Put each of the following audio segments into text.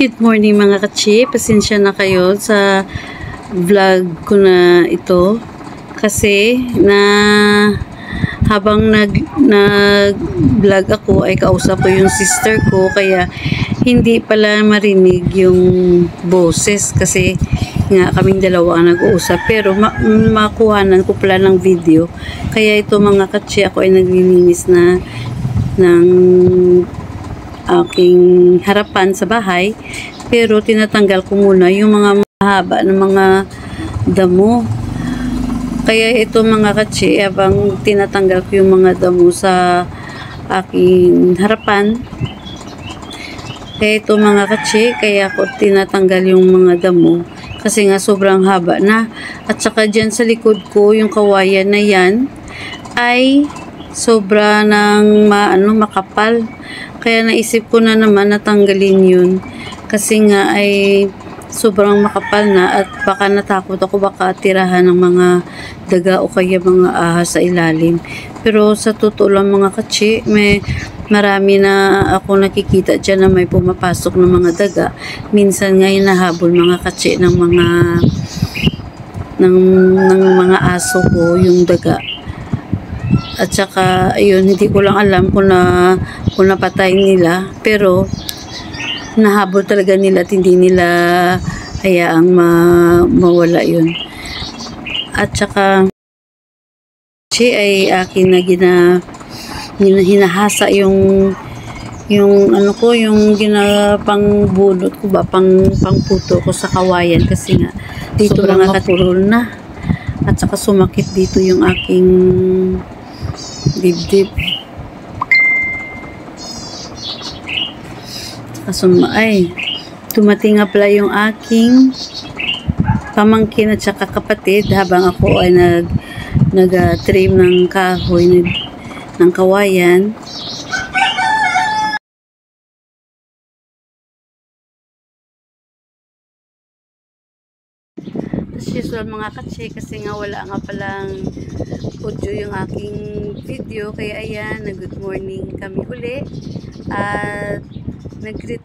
Good morning mga kachi, pasensya na kayo sa vlog ko na ito kasi habang nag-vlog ako ay kausap ko yung sister ko kaya hindi pala marinig yung boses kasi nga kaming dalawa ang nag-uusap pero makuhanan ko pala ng video kaya ito mga kachi ako ay naglilinis na ng aking harapan sa bahay pero tinatanggal ko muna yung mga mahaba ng mga damo kaya ito mga katsi habang tinatanggal ko yung mga damo sa aking harapan kaya ito mga katsi kaya ako tinatanggal yung mga damo kasi nga sobrang haba na at saka dyan sa likod ko yung kawayan na yan ay sobra ng makapal kaya naisip ko na naman natanggalin yun kasi nga ay sobrang makapal na at baka natakot ako baka tirahan ng mga daga o kaya mga ahas sa ilalim pero sa totoo lang mga katsi marami na ako nakikita dyan na may pumapasok ng mga daga minsan nga hinahabol mga katsi ng mga aso ko yung daga. At saka, ayun, hindi ko lang alam kung napatay nila. Pero, nahabol talaga nila at hindi nila hayaang mawala yun. At saka, ay akin na hinahasa yung pangbulut ko ba, pangputo ko sa kawayan kasi nga, dito lang nakapurol na. At saka sumakit dito yung aking dibdib. Ay, tumating nga pala yung aking pamangkin at saka kapatid habang ako ay nag-trim ng kahoy ng kawayan. As usual mga katsi kasi nga wala nga palang audio yung aking video kaya ayan, good morning kami uli at nag-greet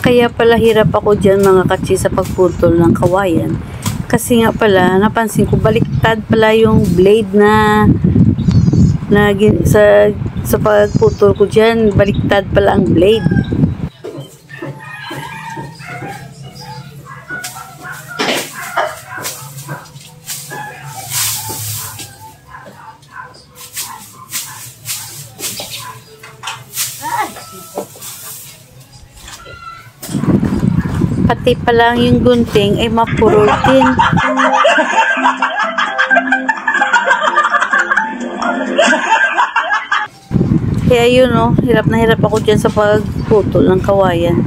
Kaya pala hirap ako dyan mga katsi sa pagputol ng kawayan. Kasi nga pala, napansin ko baliktad pala yung blade sa pagputol ko dyan. Baliktad pala ang blade. Pati pa lang yung gunting ay mapurol din. Kaya yun hirap na hirap ako dyan sa pagputol ng kawayan.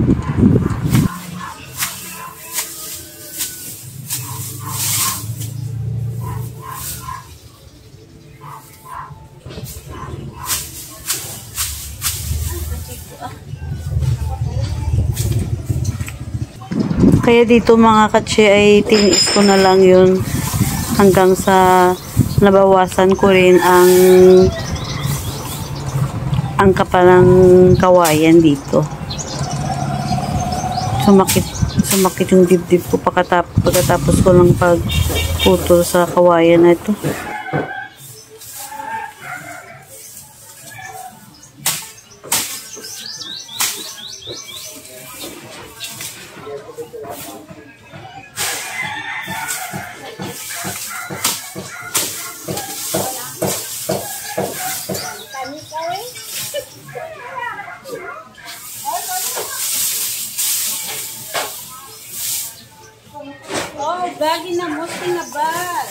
Kaya dito mga katse ay tiniis ko na lang yun hanggang sa nabawasan ko rin ang kapalang kawayan dito. Sumakit yung dibdib ko pagkatapos ko lang pagputol sa kawayan na ito. Oh, bagi na mo tinabal.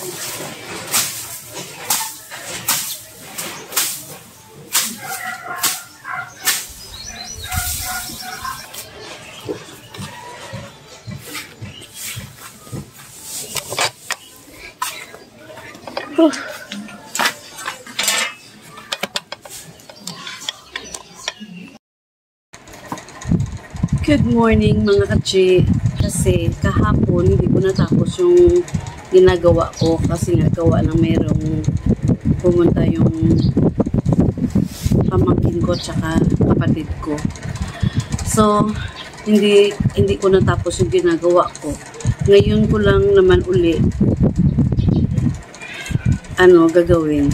Good morning mga katsi. Kasi kahapon hindi ko natapos yung ginagawa ko kasi nga gawa ng merong pumunta yung pamangkin ko tsaka kapatid ko. So hindi ko natapos yung ginagawa ko. Ngayon ko lang naman uli gagawin.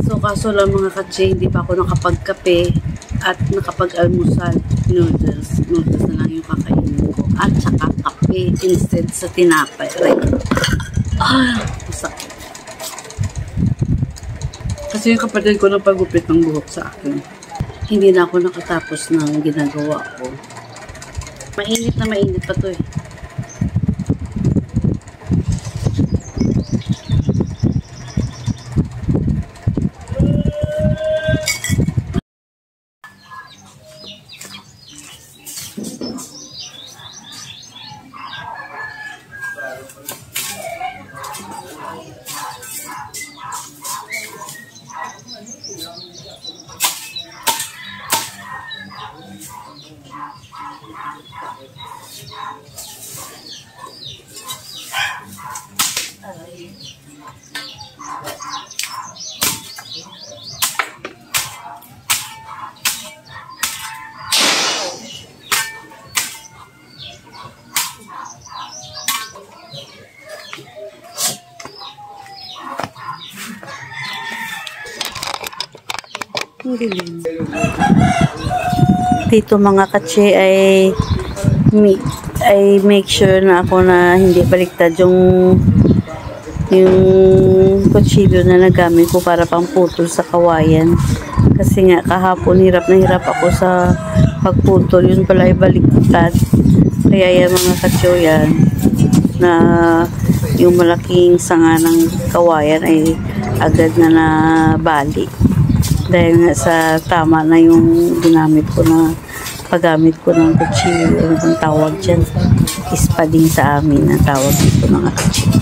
So kaso lang mga katsi, hindi pa ako nakapagkape at nakapag-almusal. Noodles na lang yung kakainin ko at saka kape instead sa tinapay. Like, masakit. Kasi yung kapatid ko nagpagupit ng buhok sa akin. Hindi na ako nakatapos ng ginagawa ko. Mainit na mainit pa to eh. Dito mga katse ay make sure na ako na hindi baliktad yung kutsilyo na nagamit ko para pang putol sa kawayan. Kasi nga kahapon hirap na hirap ako sa pagputol, yun pala ay baliktad. Kaya yan mga katse yan na yung malaking sanga ng kawayan ay agad na nabali. Dahil nga sa tama na yung paggamit ko ng kutsilyo, ang tawag dyan, ispading sa amin ang tawag dito ng kutsilyo.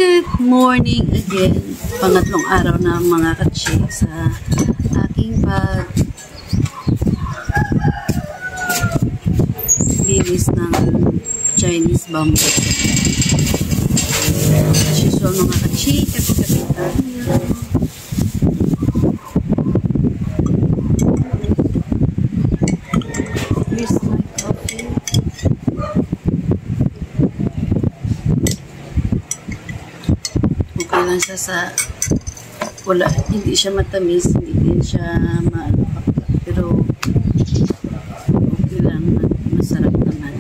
Good morning again. Pangatlong araw na mga katsi sa aking linis ng Chinese bamboo. As usual mga katsi, kapi-kapi tayo. Here's my coffee. Okay lang siya sa wala, hindi siya matamis, hindi din siya maano, pero okay lang, masarap naman,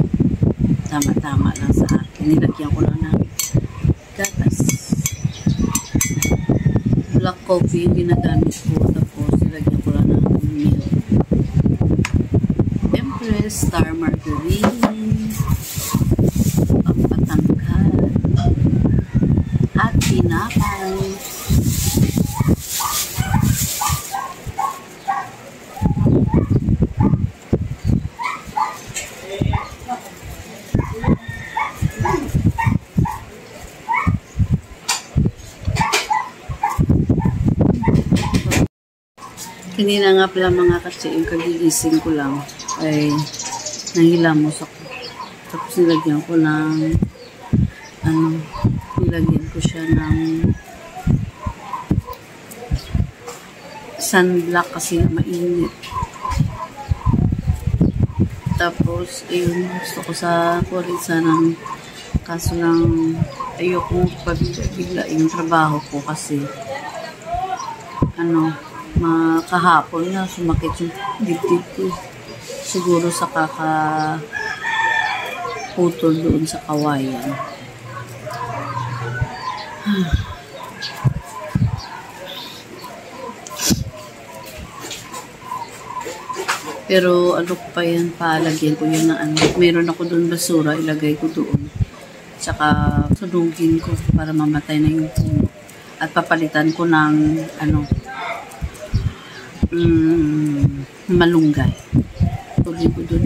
tama-tama lang sa akin. Nilagyan ko lang ng gatas, black coffee yung ginagamit ko, tapos nilagyan ko lang ng milk, Empress, star margarine, pampatangkad at tinapay. Kanina nga pala mga katsi, yung kagigising ko lang ay nahilamos ako. Tapos nilagyan ko ng nilagyan ko siya ng sunblock kasi mainit. Tapos ayun, gusto ko sa Corisa ng kaso lang ayoko pabigla yung trabaho ko kasi kahapon na sumakit yung dibdib ko. Siguro sa kakaputol doon sa kawayan. Pero ano pa yan, palagyan ko yun na meron ako doon basura, ilagay ko doon. Tsaka sunugin ko para mamatay na yung puno. At papalitan ko ng malunggay. Tuloy ko doon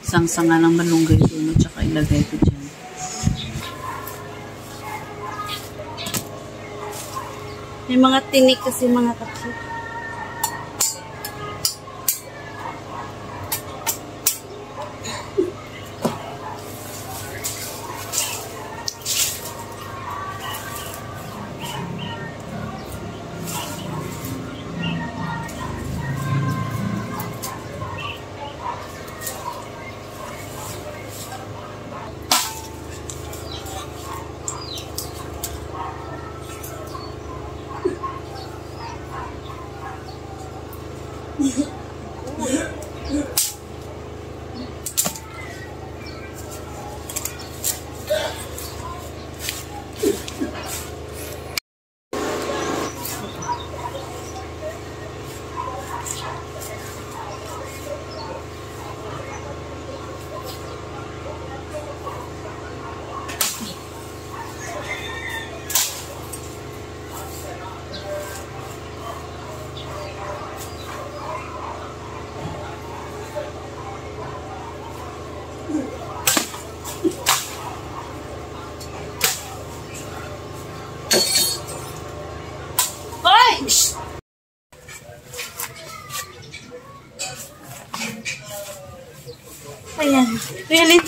isang sanga ng malunggay doon at saka ilagay ko dyan. May mga tinik kasi mga katsi. Ayan. Really,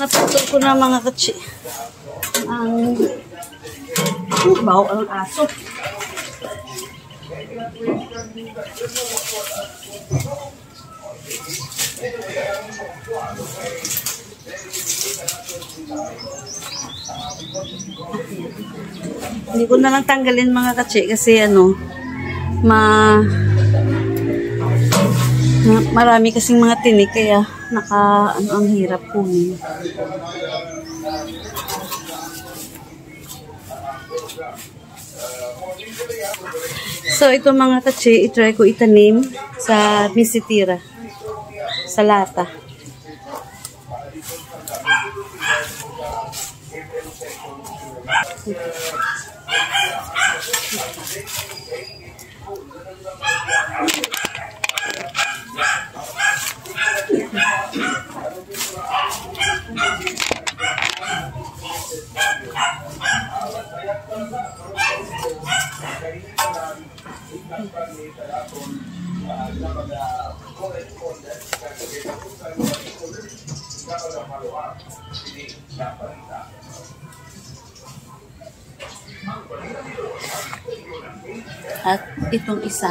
naputol ko na mga katsi. Ang baho ang aso. Hindi ko na lang tanggalin mga katsi kasi marami kasing mga tinik kaya ang hirap kunin. So ito mga katsi, itry ko itanim sa bisitira sa lata. At itong isa,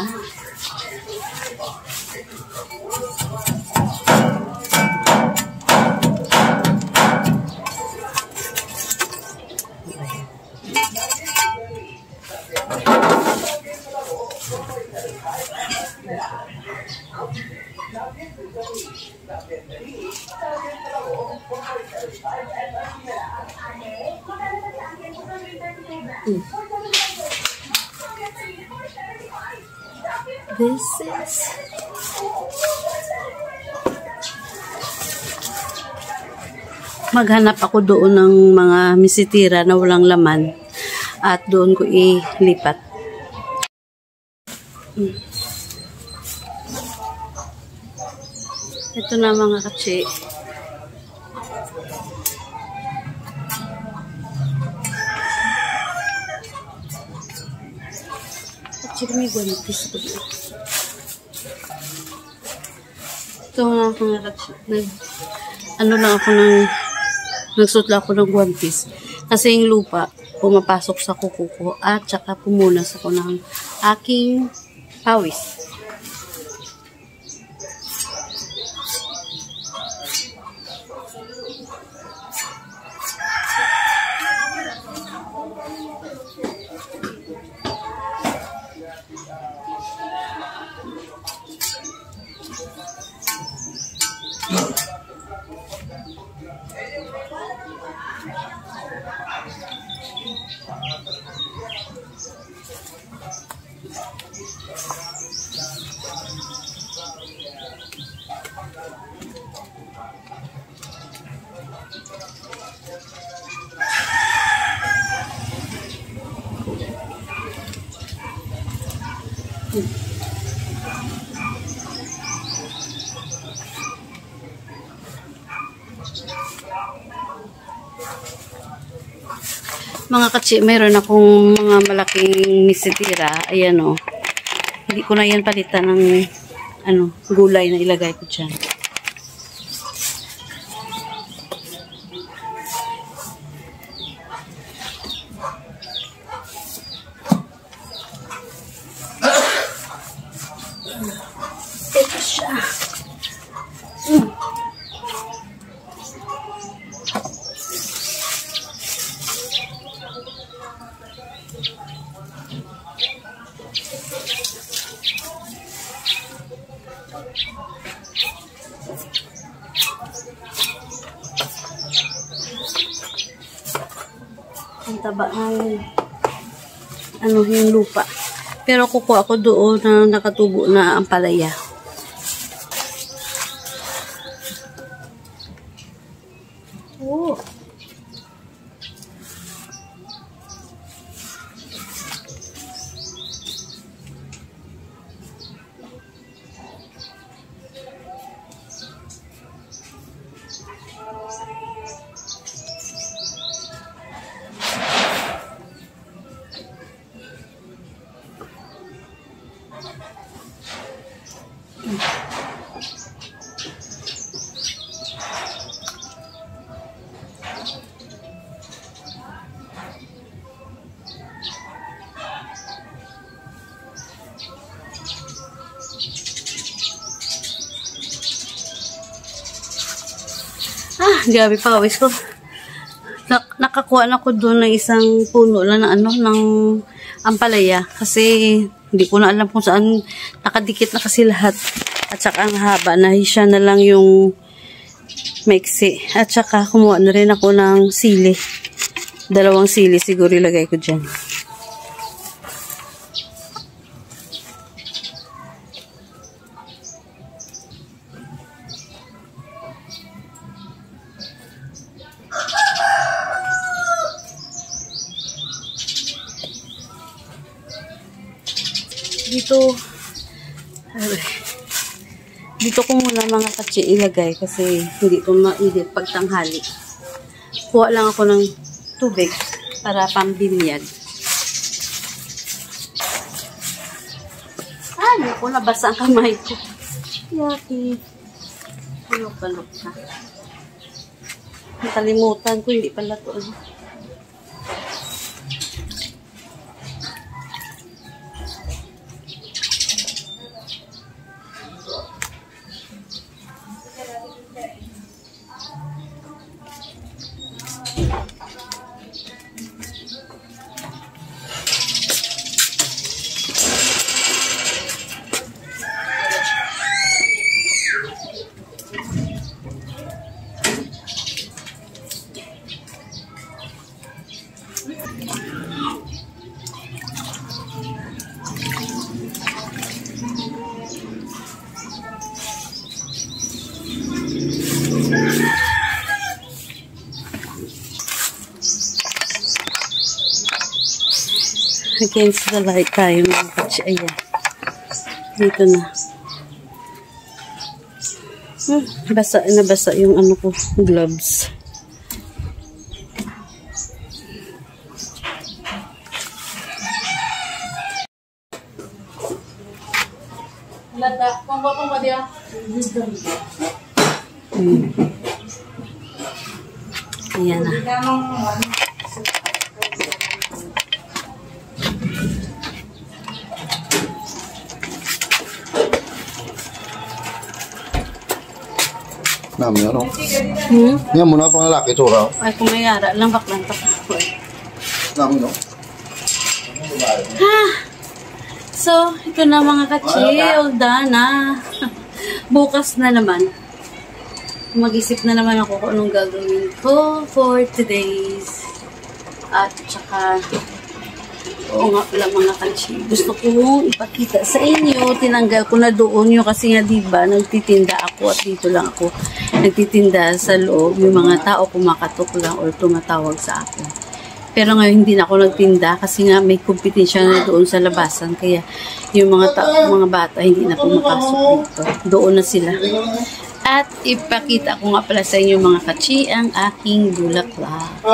this is maghanap ako doon ng mga misitira na walang laman at doon ko ilipat. Ito na mga katsi. May guantes ko dito. Ito nga mga katsi. Nagsutla ako ng guantes. Kasi yung lupa, pumapasok sa kuko ko at saka pumunas ako ng aking pawis. Mga katsi, mayroon akong mga malaking misitira. Ayan o. Hindi ko na yan palitan ng gulay na ilagay ko dyan. Ito siya. Ang taba ng yung lupa. Pero kukuha ako doon na nakatubo na ampalaya. Oh. Grabe pawis ko. Nakakuha na ko doon ng isang puno lang na ng ampalaya kasi hindi ko na alam kung saan nakadikit na kasi lahat. At saka ang haba na siya na lang yung maiksi. At saka kumuha na rin ako ng sili. 2 sili siguro ilagay ko dyan. Dito ko muna mga katsi ilagay kasi hindi ito mainit pag tanghali. Kuha lang ako ng tubig para pambinyag. Naku, nabasa ang kamay ko. Yaki. Look ka. Nakalimutan ko, hindi pala to. Against the light tayo mga katsi. Ayan. Dito na. Basa yung ano ko, gloves. Lada, kung ba dia? Ayan na. Namin ano? Yan muna pang lalaki, tsura. Ay, kung mayara, lambak lang ako eh. Namin no? So, ito na mga kachi, all done na. Bukas na naman. Mag-isip na naman ako kung anong gagawin ko for today's. At saka, oo nga pala mga kachi, gusto kong ipakita sa inyo. Tinanggal ko na doon yung kasi nga diba, nagtitinda ako at dito lang ako nagtitinda sa loob. Yung mga tao kumakatok lang or tumatawag sa akin. Pero ngayon hindi na ako nagtinda kasi nga may competition na doon sa labasan. Kaya yung mga bata hindi na pumapasok dito. Doon na sila. At ipakita ko nga pala sa inyo mga kachi ang aking bulaklak.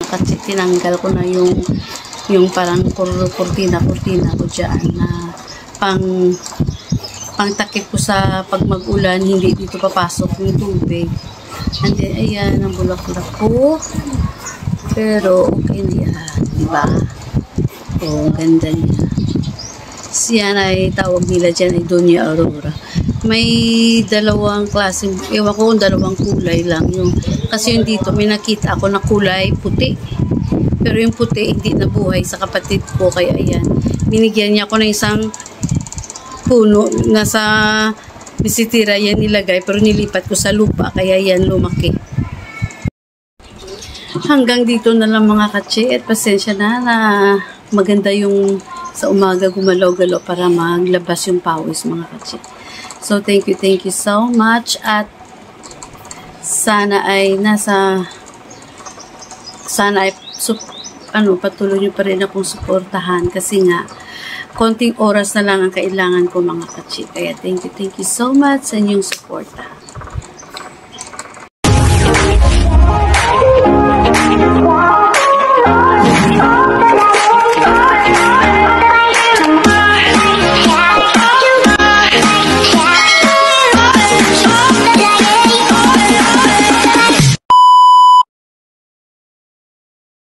Kasi tinanggal ko na yung parang kurtina ko dyan na pang takip ko sa pag mag-ulan, hindi dito papasok yung tubig. And then, ayan ang bulaklak ko. Pero, okay na yan. Diba? O, ganda niya. Siyan ay tawag nila dyan ay Doña Aurora. May dalawang klaseng, ewan ko kung dalawang kulay lang yung. Kasi yung dito, may nakita ako na kulay puti. Pero yung puti, hindi nabuhay sa kapatid ko. Kaya ayan, binigyan niya ako ng isang puno. Nasa bisitira yan nilagay, pero nilipat ko sa lupa. Kaya yan lumaki. Hanggang dito na lang mga kachi at pasensya na maganda yung sa umaga gumalaw-galaw para maglabas yung pawis mga kachi. So thank you so much at sana ay patuloy nyo pa rin akong suportahan kasi nga konting oras na lang ang kailangan ko mga kachi. Kaya thank you so much sa inyong suporta.